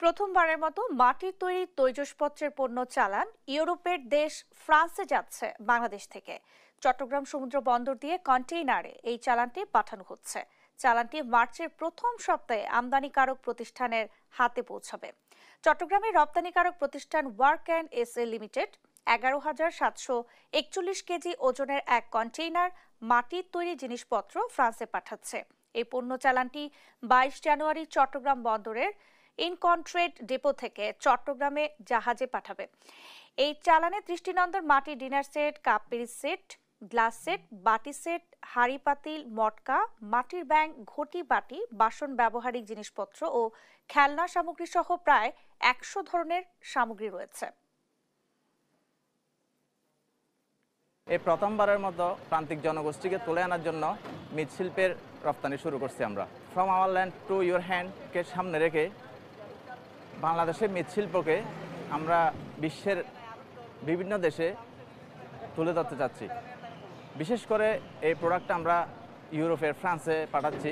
প্রথমবারের মতো মাটির তৈরি তৈজসপত্রের পণ্য চালান ইউরোপের দেশ ফ্রান্সে যাচ্ছে বাংলাদেশ থেকে। চট্টগ্রাম সমুদ্র বন্দর দিয়ে কন্টেইনারে এই চালানটি পাঠানো হচ্ছে। চালানটি মার্চের প্রথম সপ্তাহে আমদানিকারক প্রতিষ্ঠানের হাতে পৌঁছাবে। চট্টগ্রামের রপ্তানিকারক প্রতিষ্ঠান work and SA limited 11,741 KG ওজনের এক কন্টেইনার মাটির তৈরি জিনিসপত্র ফ্রান্সে পাঠাচ্ছে। এই পণ্য চালানটি 22 জানুয়ারি চট্টগ্রাম বন্দরের ইনকন্ট্রেড ডেপো থেকে চট্টগ্রামে জাহাজে পাঠাবে। এই চালানে দৃষ্টিনন্দন মাটির ডিনার সেট, কাপ পিরিচ সেট, গ্লাস সেট, বাটি সেট, হাঁড়ি পাতিল, মটকা, মাটির ব্যাং, ঘটি বাটি, বাসন ব্যবহারিক জিনিসপত্র ও খেলনা সামগ্রী সহ প্রায় 100 ধরনের সামগ্রী রয়েছে। এই প্রথমবারের মতো প্রান্তিক জনগোষ্ঠীকে তুলে আনার জন্য মৃৎশিল্পের রপ্তানি শুরু করছি আমরা। From our land to your হ্যান্ডকে সামনে রেখে বাংলাদেশের মৃৎশিল্পকে আমরা বিশ্বের বিভিন্ন দেশে তুলে ধরতে চাচ্ছি। বিশেষ করে এই প্রোডাক্টটা আমরা ইউরোপের ফ্রান্সে পাঠাচ্ছি।